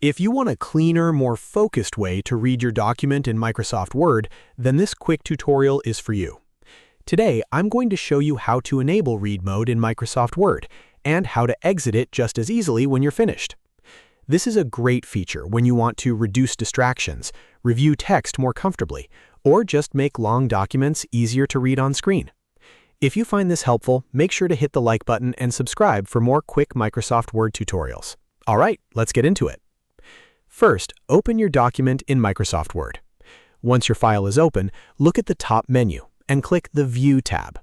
If you want a cleaner, more focused way to read your document in Microsoft Word, then this quick tutorial is for you. Today, I'm going to show you how to enable Read Mode in Microsoft Word and how to exit it just as easily when you're finished. This is a great feature when you want to reduce distractions, review text more comfortably, or just make long documents easier to read on screen. If you find this helpful, make sure to hit the like button and subscribe for more quick Microsoft Word tutorials. All right, let's get into it. First, open your document in Microsoft Word. Once your file is open, look at the top menu and click the View tab.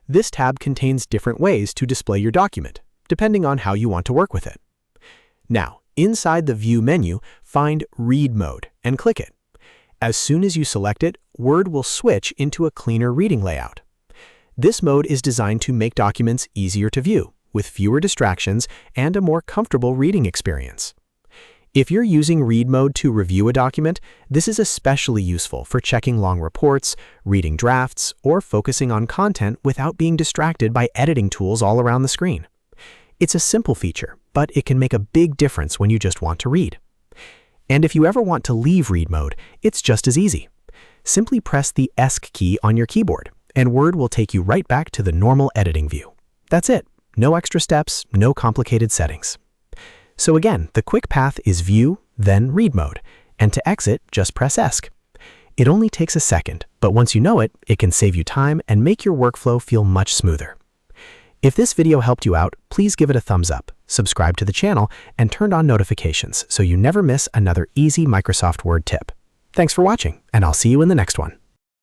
This tab contains different ways to display your document, depending on how you want to work with it. Now, inside the View menu, find Read Mode and click it. As soon as you select it, Word will switch into a cleaner reading layout. This mode is designed to make documents easier to view, with fewer distractions and a more comfortable reading experience. If you're using Read Mode to review a document, this is especially useful for checking long reports, reading drafts, or focusing on content without being distracted by editing tools all around the screen. It's a simple feature, but it can make a big difference when you just want to read. And if you ever want to leave Read Mode, it's just as easy. Simply press the ESC key on your keyboard, and Word will take you right back to the normal editing view. That's it. No extra steps, no complicated settings. So again, the quick path is View, then Read Mode, and to exit, just press ESC. It only takes a second, but once you know it, it can save you time and make your workflow feel much smoother. If this video helped you out, please give it a thumbs up, subscribe to the channel, and turn on notifications so you never miss another easy Microsoft Word tip. Thanks for watching, and I'll see you in the next one.